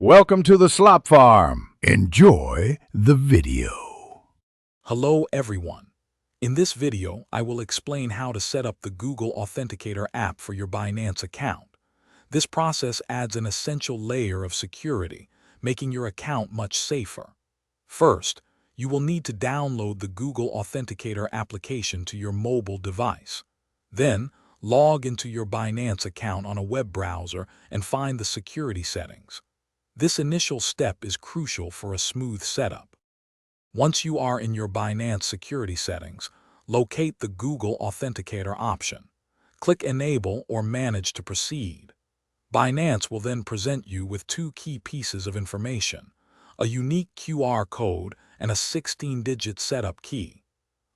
Welcome to the Slop Farm. Enjoy the video. Hello everyone. In this video, I will explain how to set up the Google Authenticator app for your Binance account. This process adds an essential layer of security, making your account much safer. First, you will need to download the Google Authenticator application to your mobile device. Then, log into your Binance account on a web browser and find the security settings. This initial step is crucial for a smooth setup. Once you are in your Binance security settings, locate the Google Authenticator option. Click Enable or Manage to proceed. Binance will then present you with two key pieces of information, a unique QR code and a 16-digit setup key.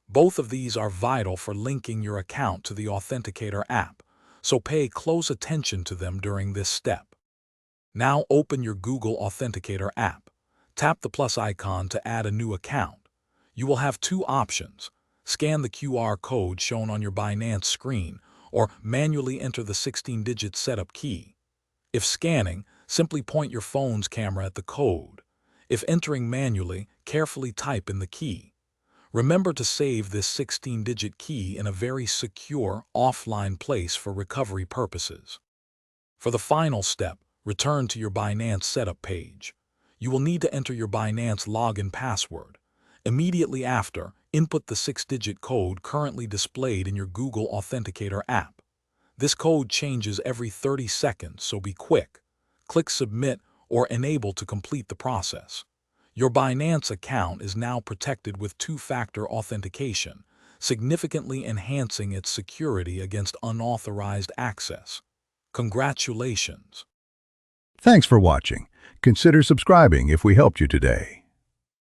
Both of these are vital for linking your account to the Authenticator app, so pay close attention to them during this step. Now open your Google Authenticator app. Tap the plus icon to add a new account. You will have two options. Scan the QR code shown on your Binance screen or manually enter the 16-digit setup key. If scanning, simply point your phone's camera at the code. If entering manually, carefully type in the key. Remember to save this 16-digit key in a very secure, offline place for recovery purposes. For the final step, return to your Binance setup page. You will need to enter your Binance login password. Immediately after, input the 6-digit code currently displayed in your Google Authenticator app. This code changes every 30 seconds, so be quick. Click Submit or Enable to complete the process. Your Binance account is now protected with two-factor authentication, significantly enhancing its security against unauthorized access. Congratulations! Thanks for watching. Consider subscribing if we helped you today.